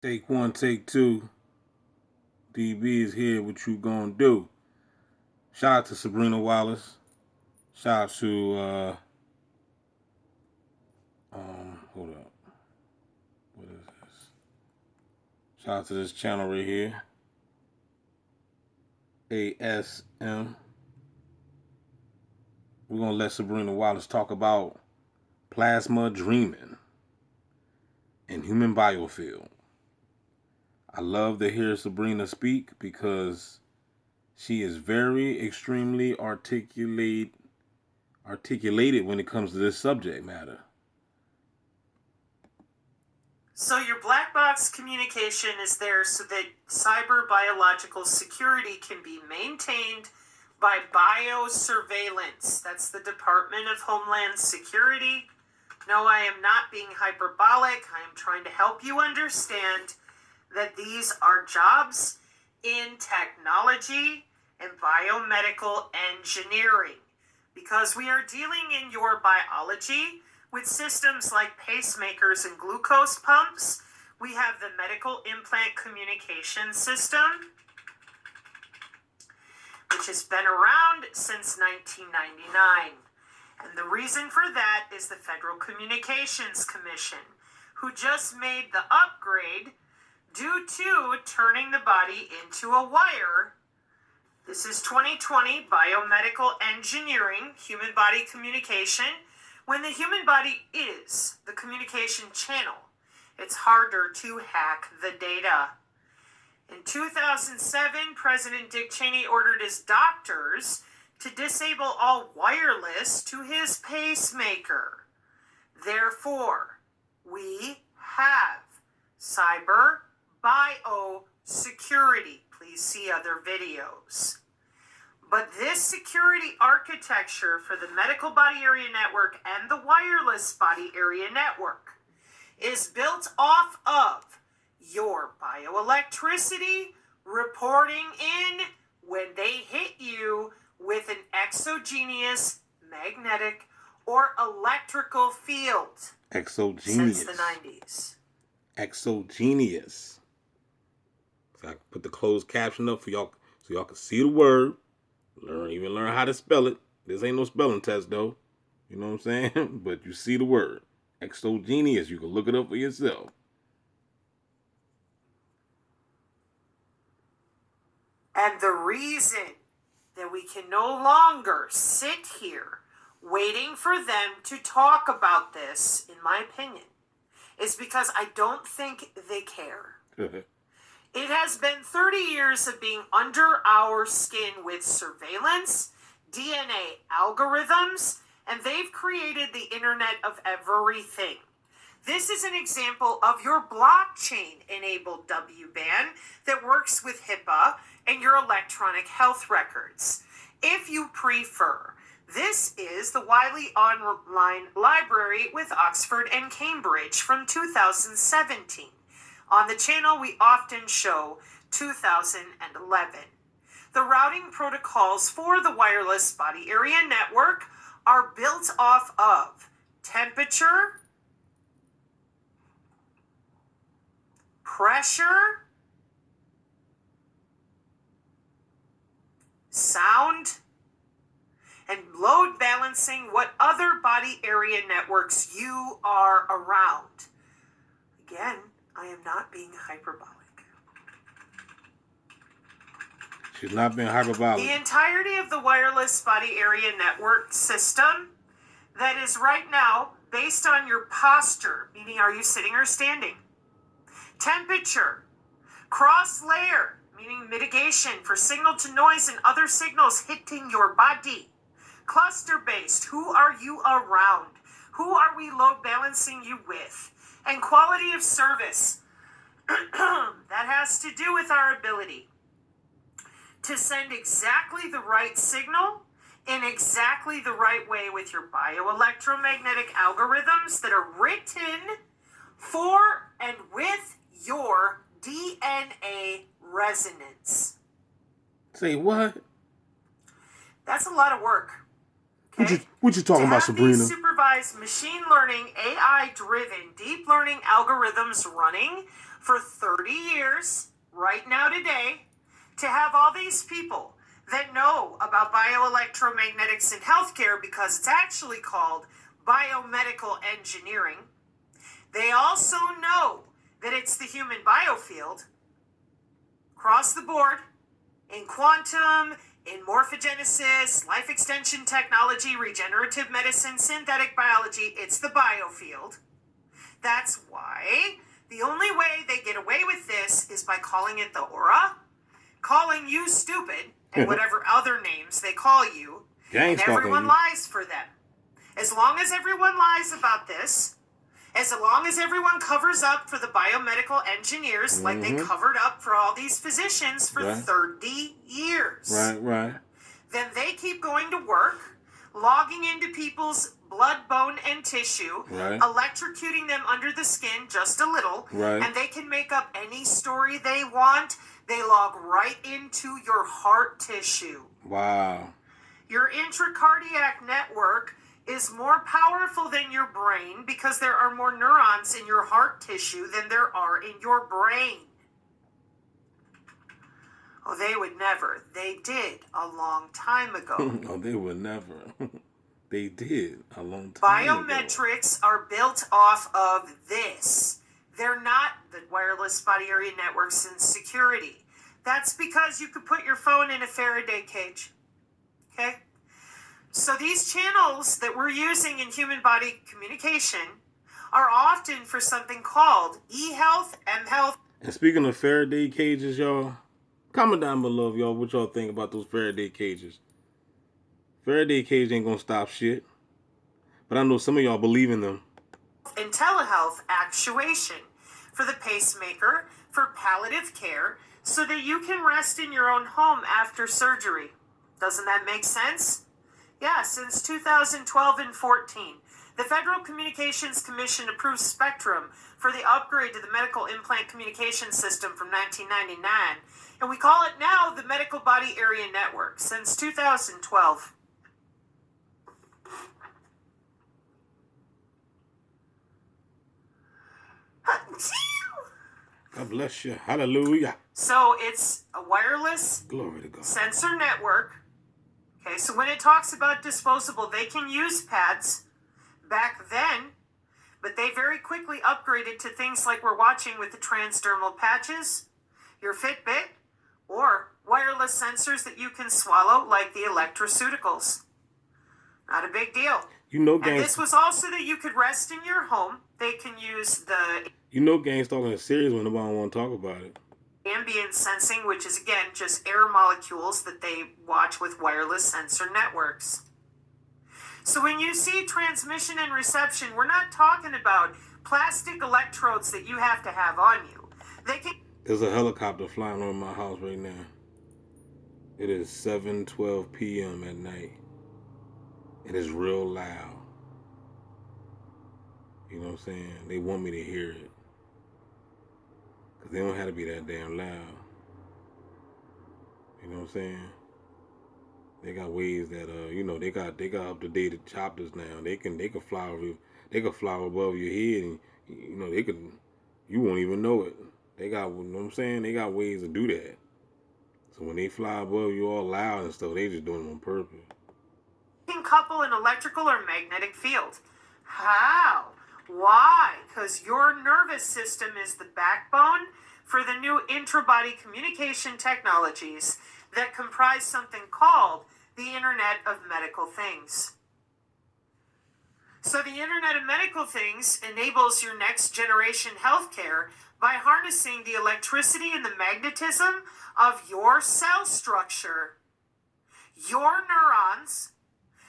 Take one, take two. DB is here. What you gonna do? Shout out to Sabrina Wallace. Shout out to hold up. What is this? Shout out to this channel right here. ASM. We're gonna let Sabrina Wallace talk about plasma dreaming and human biofield. I love to hear Sabrina speak because she is very extremely articulated when it comes to this subject matter. So your black box communication is there so that cyber biological security can be maintained by biosurveillance. That's the Department of Homeland Security. No, I am not being hyperbolic. I am trying to help you understand that these are jobs in technology and biomedical engineering, because we are dealing in your biology with systems like pacemakers and glucose pumps. We have the medical implant communication system, which has been around since 1999. And the reason for that is the Federal Communications Commission, who just made the upgrade due to turning the body into a wire. This is 2020 biomedical engineering, human body communication. When the human body is the communication channel, it's harder to hack the data. In 2007, President Dick Cheney ordered his doctors to disable all wireless to his pacemaker. Therefore, we have cyber biosecurity. Please see other videos. But this security architecture for the medical body area network and the wireless body area network is built off of your bioelectricity reporting in when they hit you with an exogenous magnetic or electrical field. Exogenous. Since the 90s. Exogenous. So I put the closed caption up for y'all so y'all can see the word. Learn how to spell it. This ain't no spelling test though. You know what I'm saying? But you see the word. Exogenous. You can look it up for yourself. And the reason that we can no longer sit here waiting for them to talk about this, in my opinion, is because I don't think they care. It has been 30 years of being under our skin with surveillance, DNA algorithms, and they've created the Internet of Everything. This is an example of your blockchain-enabled W-band that works with HIPAA and your electronic health records. If you prefer, this is the Wiley Online Library with Oxford and Cambridge from 2017. On the channel, we often show 2011. The routing protocols for the wireless body area network are built off of temperature, pressure, sound, and load balancing what other body area networks you are around. Again, I am not being hyperbolic. She's not being hyperbolic. The entirety of the wireless body area network system that is right now based on your posture, meaning are you sitting or standing? Temperature, cross layer, meaning mitigation for signal to noise and other signals hitting your body. Cluster based, who are you around? Who are we load balancing you with? And quality of service. That has to do with our ability to send exactly the right signal in exactly the right way with your bioelectromagnetic algorithms that are written for and with your DNA resonance. Say what? That's a lot of work. Okay? What you talking about, Sabrina? These supervised machine learning, AI-driven deep learning algorithms running for 30 years, right now today, to have all these people that know about bioelectromagnetics in healthcare, because it's actually called biomedical engineering. They also know that it's the human biofield across the board in quantum, in morphogenesis, life extension technology, regenerative medicine, synthetic biology. It's the biofield. That's why the only way they get away with this is by calling it the aura, calling you stupid, and whatever other names they call you, and everyone lies for them. As long as everyone lies about this, as long as everyone covers up for the biomedical engineers like they covered up for all these physicians for 30 years. Right. Then they keep going to work, logging into people's blood, bone, and tissue, electrocuting them under the skin just a little, and they can make up any story they want. They log right into your heart tissue. Wow. Your intracardiac network is more powerful than your brain because there are more neurons in your heart tissue than there are in your brain. Oh, they would never. They did a long time ago. Oh, they would never. They did a long time ago. Biometrics are built off of this. They're not the wireless body area networks and security. That's because you could put your phone in a Faraday cage. Okay? So these channels that we're using in human body communication are often for something called e-health, m-health. And speaking of Faraday cages, y'all, comment down below, y'all, what y'all think about those Faraday cages. Faraday cage ain't gonna stop shit. But I know some of y'all believe in them. And telehealth actuation for the pacemaker, for palliative care, so that you can rest in your own home after surgery. Doesn't that make sense? Yeah, since 2012 and 14, the Federal Communications Commission approved Spectrum for the upgrade to the Medical Implant Communication System from 1999, and we call it now the Medical Body Area Network since 2012. God bless you. Hallelujah. So it's a wireless Glory to God. sensor network. Okay, so when it talks about disposable, they can use pads back then, but they very quickly upgraded to things like we're watching with the transdermal patches, your Fitbit, or wireless sensors that you can swallow like the electroceuticals. Not a big deal. You know, and this was also that you could rest in your home. They can use the... You know, gangs talking serious when nobody want to talk about it. Ambient sensing, which is, again, just air molecules that they watch with wireless sensor networks. So when you see transmission and reception, we're not talking about plastic electrodes that you have to have on you. They can... There's a helicopter flying over my house right now. It is 7:12 p.m. at night. It is real loud. You know what I'm saying? They want me to hear it. Because they don't have to be that damn loud. You know what I'm saying? They got ways that they got up-to-date choppers now. They can fly above your head, and you won't even know it. They got, you know what I'm saying? They got ways to do that. So when they fly above you all loud and stuff, they just doing it on purpose. Can couple an electrical or magnetic field. How? Why? Because your nervous system is the backbone for the new intra-body communication technologies that comprise something called the Internet of Medical Things. So the Internet of Medical Things enables your next generation healthcare by harnessing the electricity and the magnetism of your cell structure, your neurons,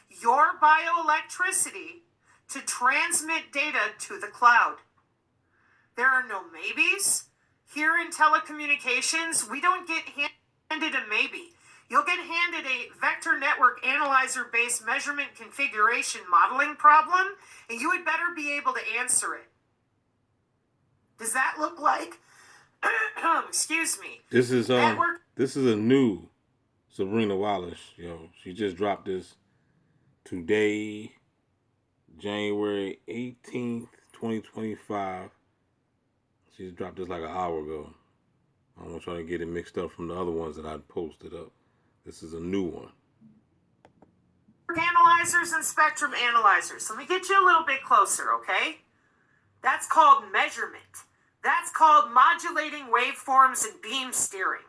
your bioelectricity to transmit data to the cloud. There are no maybes. Here in telecommunications, we don't get handed a maybe. You'll get handed a vector network analyzer-based measurement configuration modeling problem, and you had better be able to answer it. Does that look like, excuse me, this is a new Sabrina Wallace, yo. She just dropped this today, January 18th, 2025. She just dropped this like an hour ago. I don't want y'all to get it mixed up from the other ones that I posted up. This is a new one. Analyzers and spectrum analyzers. Let me get you a little bit closer, okay? That's called measurement. That's called modulating waveforms and beam steering.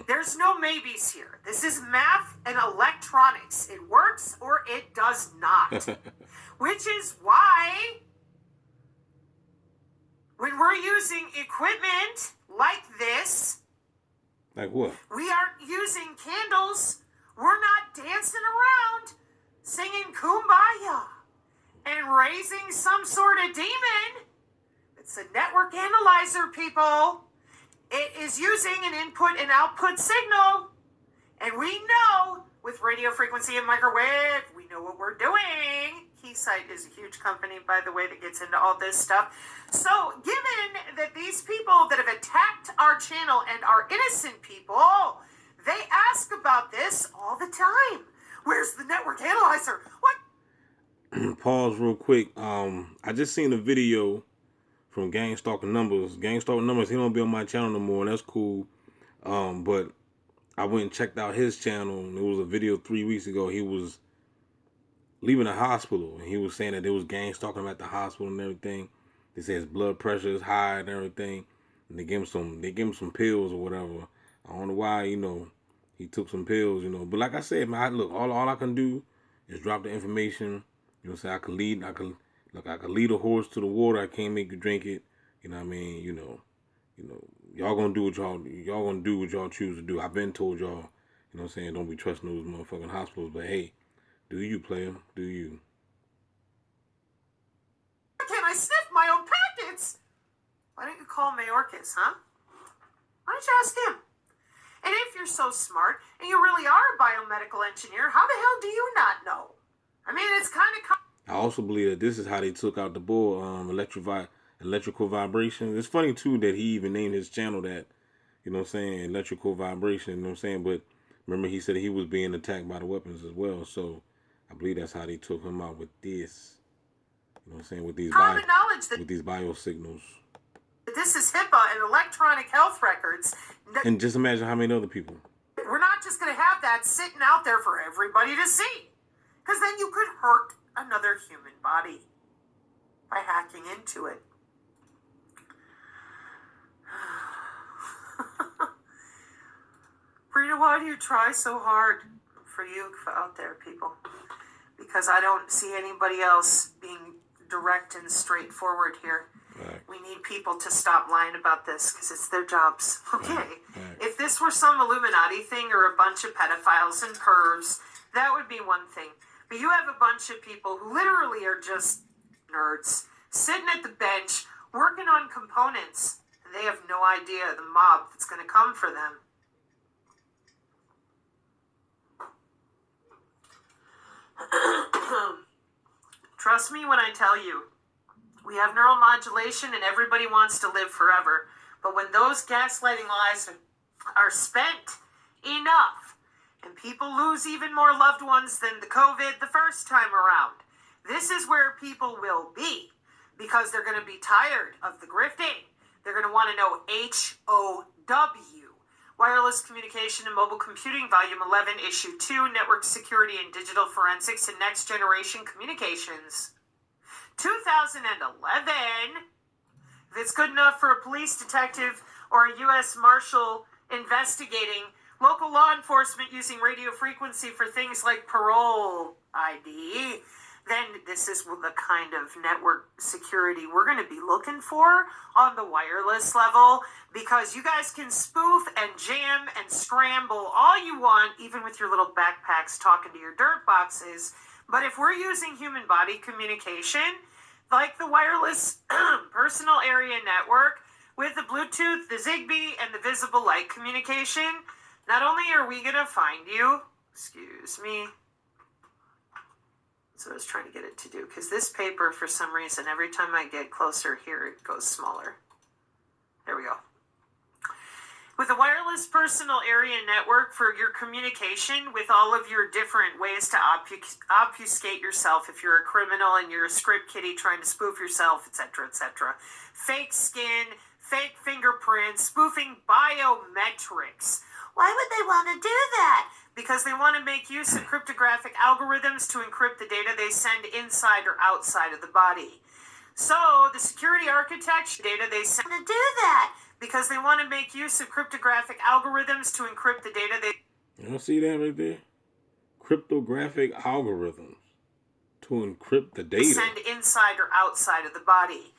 There's no maybes here. This is math and electronics. It works or it does not. Which is why when we're using equipment like this, like what? We aren't using candles. We're not dancing around singing Kumbaya and raising some sort of demon. It's a network analyzer, people. It is using an input and output signal. And we know with radio frequency and microwave, we know what we're doing. Keysight is a huge company, by the way, that gets into all this stuff. So given that these people that have attacked our channel and are innocent people, they ask about this all the time. Where's the network analyzer? What? Pause real quick. I just seen a video from Gang Stalking Numbers. Gang Stalking Numbers, he don't be on my channel no more, and that's cool. But I went and checked out his channel, and it was a video 3 weeks ago. He was leaving the hospital, and he was saying that there was gang stalking him at the hospital and everything. They say his blood pressure is high and everything, and they give him some pills or whatever. I don't know why, he took some pills, But like I said, man, look, all I can do is drop the information. Say I could lead a horse to the water. I can't make you drink it. You know what I mean? Y'all gonna do what y'all choose to do. I've been told y'all, don't be trusting those motherfucking hospitals. But hey, do you, player? Do you? Can I sniff my own packets? Why don't you call Mayorkas, huh? Why don't you ask him? And if you're so smart and you really are a biomedical engineer, how the hell do you not know? I mean, it's kind of... I also believe that this is how they took out the bull, electrical vibration. It's funny, too, that he even named his channel that, electrical vibration, But remember, he said he was being attacked by the weapons as well. So I believe that's how they took him out with this, with these bio signals. This is HIPAA and electronic health records. And just imagine how many other people. We're not just going to have that sitting out there for everybody to see. Because then you could hurt another human body by hacking into it. Sabrina, why do you try so hard? For you out there, people. Because I don't see anybody else being direct and straightforward here. Right. We need people to stop lying about this because it's their jobs. Okay. Right. If this were some Illuminati thing or a bunch of pedophiles and pervs, that would be one thing. But you have a bunch of people who literally are just nerds, sitting at the bench, working on components, and they have no idea the mob that's going to come for them. Trust me when I tell you, we have neuromodulation and everybody wants to live forever. But when those gaslighting lies are spent enough, and people lose even more loved ones than the COVID the first time around, this is where people will be. Because they're going to be tired of the grifting. They're going to want to know HOW. Wireless Communication and Mobile Computing, Volume 11, Issue 2, Network Security and Digital Forensics and Next Generation Communications. 2011. If it's good enough for a police detective or a U.S. Marshal investigating local law enforcement using radio frequency for things like parole ID, then this is the kind of network security we're going to be looking for on the wireless level, because you guys can spoof and jam and scramble all you want, even with your little backpacks talking to your dirt boxes. But if we're using human body communication, like the wireless personal area network with the Bluetooth, the Zigbee, and the visible light communication, not only are we going to find you, excuse me, so I was trying to get it to do, because this paper, for some reason, every time I get closer here, it goes smaller. There we go. With a wireless personal area network for your communication with all of your different ways to obfuscate yourself if you're a criminal and you're a script kiddie trying to spoof yourself, etc., etc. Fake skin, fake fingerprints, spoofing biometrics. Why would they want to do that? Because they want to make use of cryptographic algorithms to encrypt the data they send inside or outside of the body. So the security architecture data they send to do that because they want to make use of cryptographic algorithms to encrypt the data they... You don't see that right there? Cryptographic algorithms to encrypt the data. Send inside or outside of the body.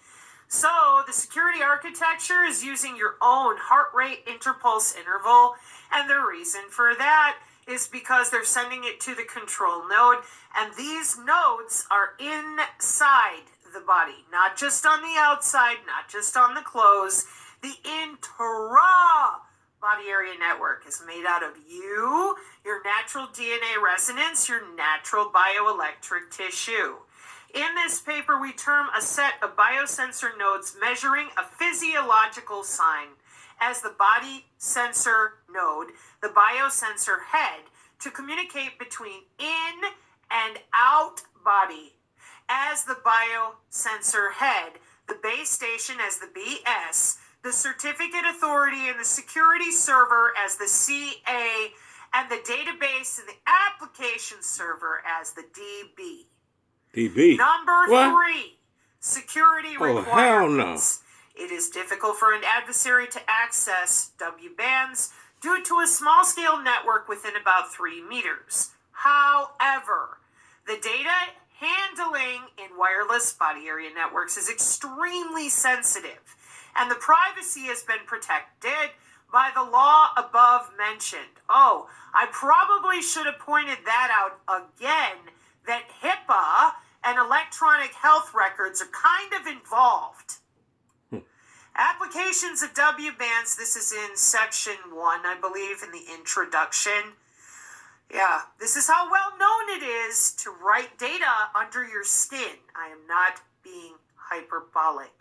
So the security architecture is using your own heart rate interpulse interval, and the reason for that is because they're sending it to the control node, and these nodes are inside the body, not just on the outside, not just on the clothes. The intra-body area network is made out of you, your natural DNA resonance, your natural bioelectric tissue. In this paper, we term a set of biosensor nodes measuring a physiological sign as the body sensor node, the biosensor head, to communicate between in and out body as the biosensor head, the base station as the BS, the certificate authority and the security server as the CA, and the database and the application server as the DB. DB. Number What? 3, security requirements. Hell no. It is difficult for an adversary to access W bands due to a small-scale network within about 3 meters. However, the data handling in wireless body area networks is extremely sensitive, and the privacy has been protected by the law above mentioned. Oh, I probably should have pointed that out again, that HIPAA and electronic health records are kind of involved. Applications of W bands, this is in section 1, I believe, in the introduction. Yeah, this is how well known it is to write data under your skin. I am not being hyperbolic.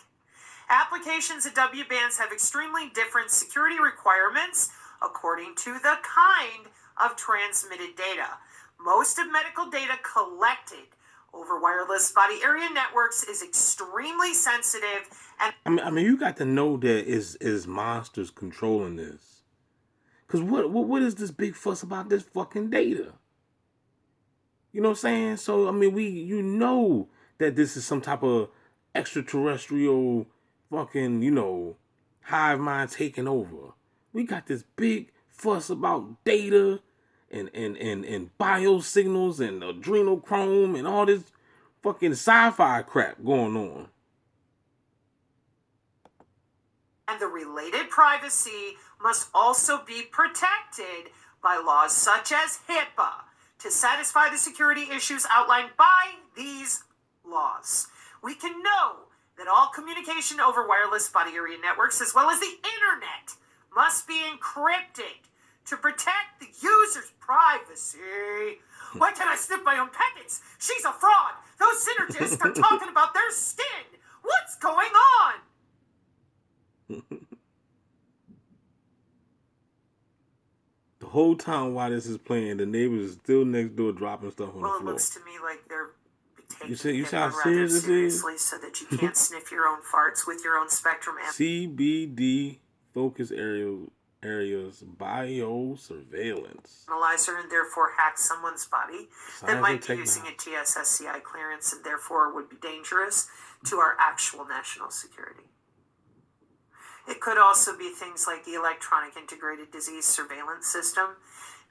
Applications of W bands have extremely different security requirements according to the kind of transmitted data. Most of medical data collected over wireless body area networks is extremely sensitive, and I mean, you got to know that is monsters controlling this. Cause what is this big fuss about this fucking data? You know what I'm saying? So I mean, you know that this is some type of extraterrestrial fucking hive mind taking over. We got this big fuss about data and biosignals and adrenochrome and all this fucking sci-fi crap going on. And the related privacy must also be protected by laws such as HIPAA to satisfy the security issues outlined by these laws. We can know that all communication over wireless body area networks, as well as the internet, must be encrypted to protect the user's privacy. Why can't I snip my own packets? She's a fraud. Those synergists are talking about their skin. What's going on? The whole time while this is playing, the neighbors is still next door dropping stuff on the floor. Well, it looks to me like they're taking You see how it rather serious this is? seriously so that you can't sniff your own farts with your own spectrum. CBD focus areas biosurveillance. Analyzer and therefore hack someone's body that might be Technology. using a TSSCI clearance and therefore would be dangerous to our actual national security. It could also be things like the Electronic Integrated Disease Surveillance System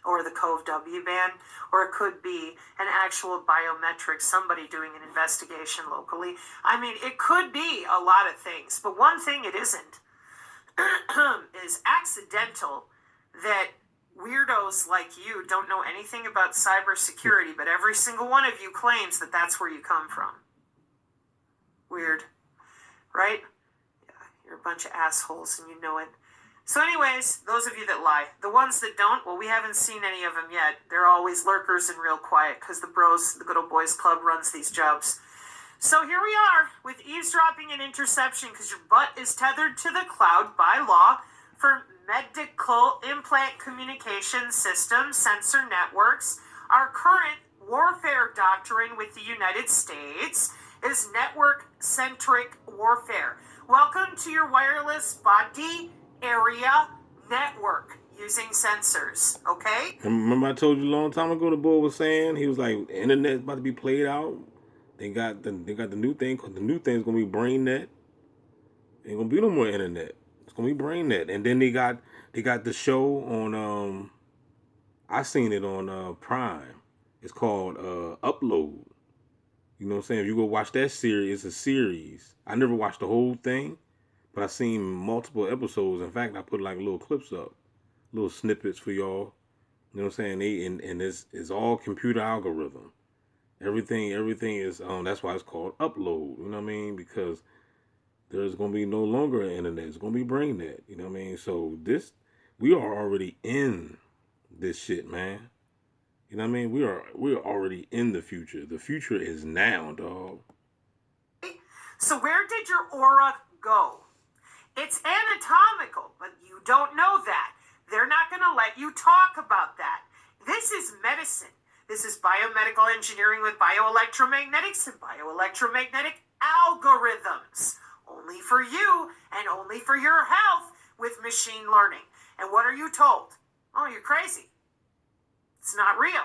or the COVE-W band, or it could be an actual biometric, somebody doing an investigation locally. I mean, it could be a lot of things, but one thing it isn't is accidental that weirdos like you don't know anything about cybersecurity, but every single one of you claims that that's where you come from. Weird, right? Yeah, you're a bunch of assholes and you know it. So anyways, those of you that lie, the ones that don't, well, we haven't seen any of them yet. They're always lurkers and real quiet because the bros, the good old boys club runs these jobs. So here we are with eavesdropping and interception because your butt is tethered to the cloud by law for medical implant communication systems, sensor networks. Our current warfare doctrine with the United States is network-centric warfare. Welcome to your wireless body area network using sensors, okay? Remember I told you a long time ago the boy was saying, he was like, the internet's about to be played out. They got the new thing, because the new thing's gonna be BrainNet. Ain't gonna be no more internet. It's gonna be BrainNet. And then they got the show on I seen it on Prime. It's called Upload. You know what I'm saying? If you go watch that series, it's a series. I never watched the whole thing, but I seen multiple episodes. In fact, I put like little clips up, little snippets for y'all. You know what I'm saying? And it's all computer algorithm. Everything is that's why it's called Upload. You know what I mean? Because there's gonna be no longer an internet. It's gonna be BrainNet. You know what I mean? So we are already in this shit, man. You know what I mean? We're already in the future. The future is now, dog. So where did your aura go? It's anatomical, but you don't know that. They're not going to let you talk about that. This is medicine. This is biomedical engineering with bioelectromagnetics and bioelectromagnetic algorithms. Only for you and only for your health with machine learning. And what are you told? Oh, you're crazy. It's not real.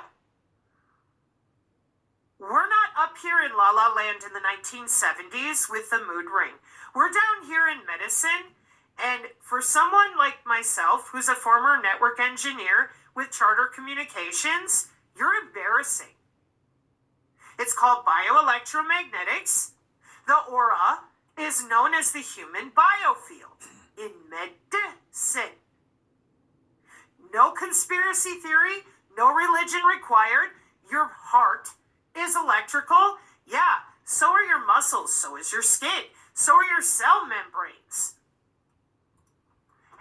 We're not up here in La La Land in the 1970s with the mood ring. We're down here in medicine, and for someone like myself, who's a former network engineer with Charter Communications, you're embarrassing. It's called bioelectromagnetics. The aura is known as the human biofield in medicine. No conspiracy theory, no religion required. Your heart is electrical. Yeah, so are your muscles, so is your skin, so are your cell membranes.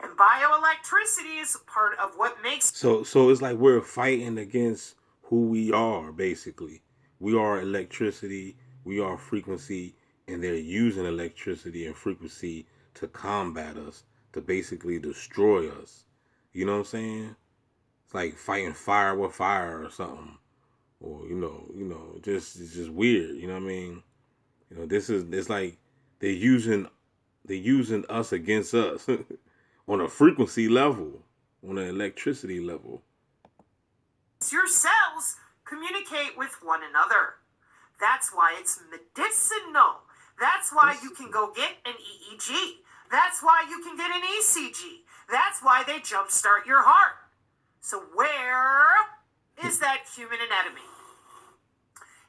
And bioelectricity is part of what makes... So it's like we're fighting against who we are, basically. We are electricity, we are frequency, and they're using electricity and frequency to combat us, to basically destroy us. You know what I'm saying? It's like fighting fire with fire or something. Or, it's just weird, you know what I mean? It's like they're using us against us on a frequency level, on an electricity level. Your cells communicate with one another. That's why it's medicinal. That's why you can go get an EEG. That's why you can get an ECG. That's why they jumpstart your heart. So where is that human anatomy?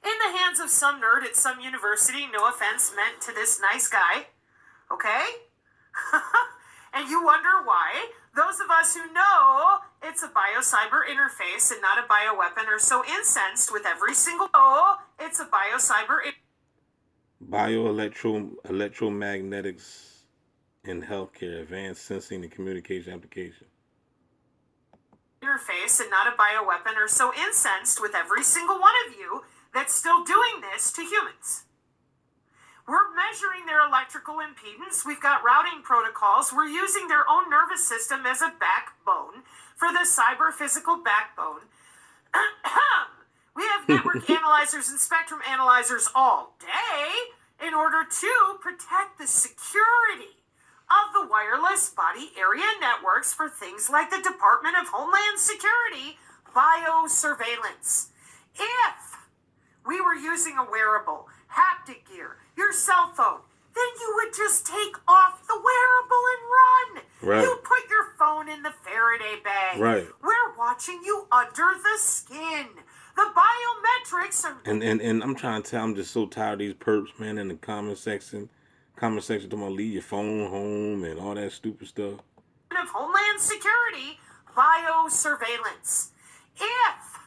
In the hands of some nerd at some university, no offense meant to this nice guy, okay? And you wonder why those of us who know it's a biocyber interface and not a bioweapon are so incensed with every single... Oh, it's a biocyber... Bioelectromagnetics in healthcare, advanced sensing and communication application. Interface and not a bioweapon are so incensed with every single one of you that's still doing this to humans. We're measuring their electrical impedance. We've got routing protocols. We're using their own nervous system as a backbone for the cyber-physical backbone. We have network analyzers and spectrum analyzers all day in order to protect the security of the wireless body area networks for things like the Department of Homeland Security biosurveillance. If we were using a wearable, haptic gear, your cell phone, then you would just take off the wearable and run. Right. You put your phone in the Faraday bag. Right. We're watching you under the skin. The biometrics are... And I'm trying to tell, I'm just so tired of these perps, man, in the comment section talking about leave your phone home and all that stupid stuff. Of Homeland Security biosurveillance. If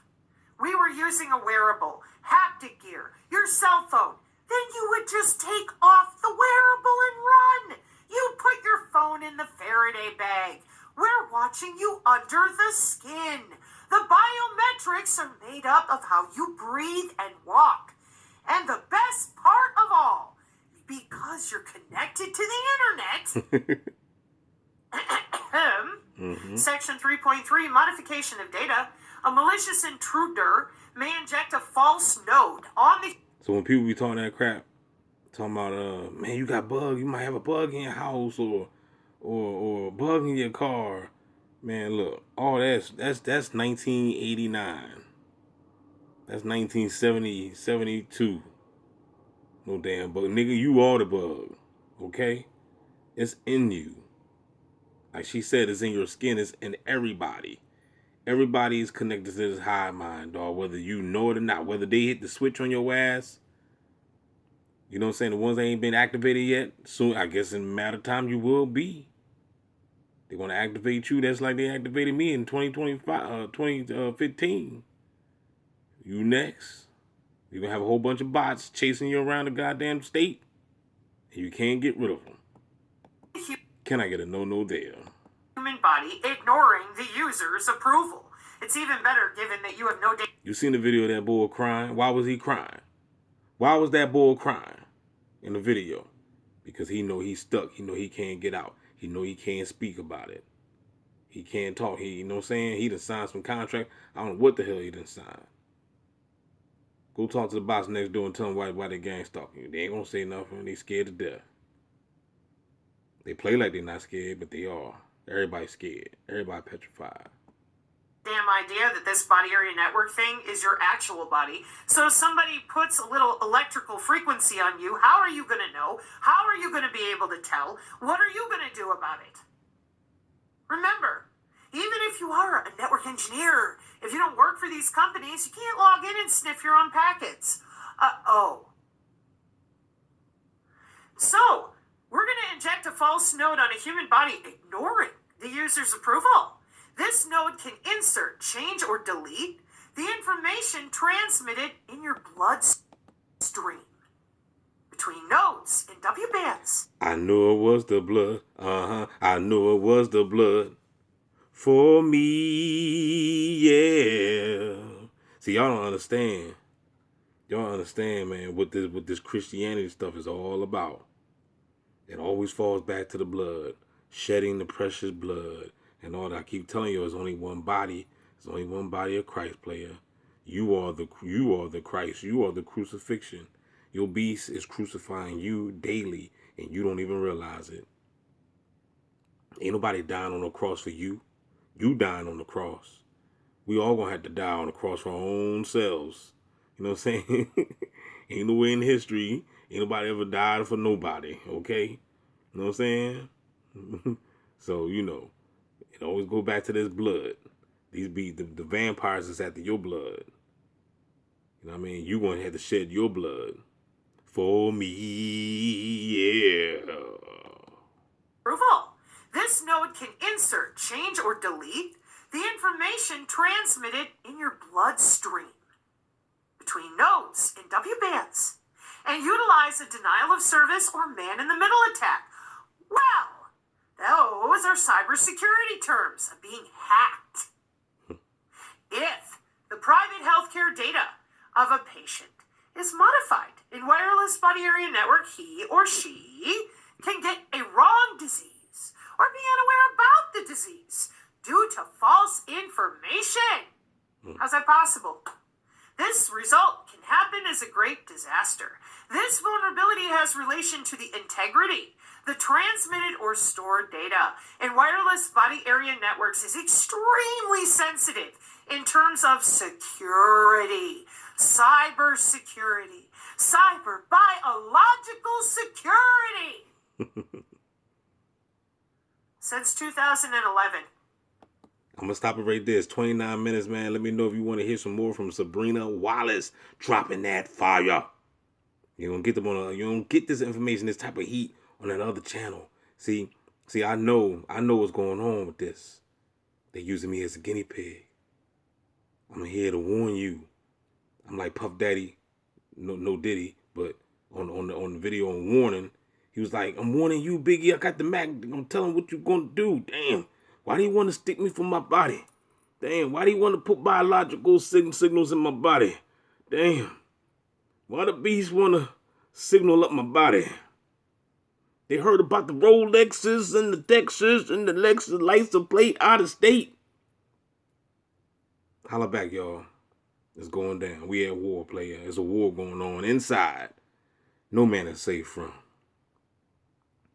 we were using a wearable, haptic gear, your cell phone, then you would just take off the wearable and run. You put your phone in the Faraday bag. We're watching you under the skin. The biometrics are made up of how you breathe and walk. And the best part of all, because you're connected to the internet... Section 3.3, modification of data. A malicious intruder may inject a false node on the... So when people be talking that crap Talking about, man, you got bug. You might have a bug in your house or a bug in your car. Man, look, all that's 1989. That's 1970, 72. No damn bug. Nigga, you are the bug. Okay? It's in you. Like she said, it's in your skin. It's in everybody. Everybody is connected to this hive mind, dog. Whether you know it or not. Whether they hit the switch on your ass. You know what I'm saying? The ones that ain't been activated yet. Soon, I guess in a matter of time, you will be. They're going to activate you. That's like they activated me in 2015. You next. You're going to have a whole bunch of bots chasing you around the goddamn state. And you can't get rid of them. Can I get a no there? Human body ignoring the user's approval. It's even better given that you have no data. You seen the video of that boy crying? Why was he crying? Why was that boy crying in the video? Because he know he's stuck. He know he can't get out. He know he can't speak about it. He can't talk. You know what I'm saying? He done signed some contract. I don't know what the hell he done signed. Go talk to the boss next door and tell them why they gang stalking you. They ain't gonna say nothing. They scared to death. They play like they're not scared, but they are. Everybody's scared. Everybody petrified. Damn idea that this body area network thing is your actual body. So if somebody puts a little electrical frequency on you, how are you going to know? How are you going to be able to tell? What are you going to do about it? Remember, even if you are a network engineer, if you don't work for these companies, you can't log in and sniff your own packets. So, we're going to inject a false node on a human body, ignoring the user's approval. This node can insert, change, or delete the information transmitted in your bloodstream between nodes and W bands. I knew it was the blood. I knew it was the blood for me. Yeah. See, y'all don't understand. Y'all don't understand, man, what this Christianity stuff is all about. It always falls back to the blood, shedding the precious blood. And all that I keep telling you is only one body. There's only one body of Christ, player. You are the Christ. You are the crucifixion. Your beast is crucifying you daily, and you don't even realize it. Ain't nobody dying on the cross for you. You dying on the cross. We all gonna have to die on the cross for our own selves. You know what I'm saying? Ain't no way in history ain't nobody ever died for nobody. Okay? You know what I'm saying? So you know. It always go back to this blood. These be the vampires is after your blood. You know what I mean? You gonna have to shed your blood for me, yeah. Approval. This node can insert, change, or delete the information transmitted in your bloodstream between nodes and W bands and utilize a denial of service or man-in-the-middle attack. Wow! Those are cybersecurity terms of being hacked. If the private healthcare data of a patient is modified in wireless body area network, he or she can get a wrong disease or be unaware about the disease due to false information. How's that possible? This result can happen as a great disaster. This vulnerability has relation to the integrity, the transmitted or stored data in wireless body area networks is extremely sensitive in terms of security, cyber security, cyber biological security. Since 2011. I'm going to stop it right there. It's 29 minutes, man. Let me know if you want to hear some more from Sabrina Wallace dropping that fire. You don't get them you don't get this information, this type of heat on that other channel. See, I know what's going on with this. They're using me as a guinea pig. I'm here to warn you. I'm like Puff Daddy, no Diddy, but on the video on warning, he was like, I'm warning you, Biggie. I got the Mac. I'm telling what you're gonna do. Damn. Why do you want to stick me for my body? Damn. Why do you want to put biological signals in my body? Damn. Why the beast want to signal up my body? They heard about the Rolexes and the Dexers and the Lexus license plate out of state. Holla back, y'all. It's going down. We at war, player. There's a war going on inside. no man is safe from.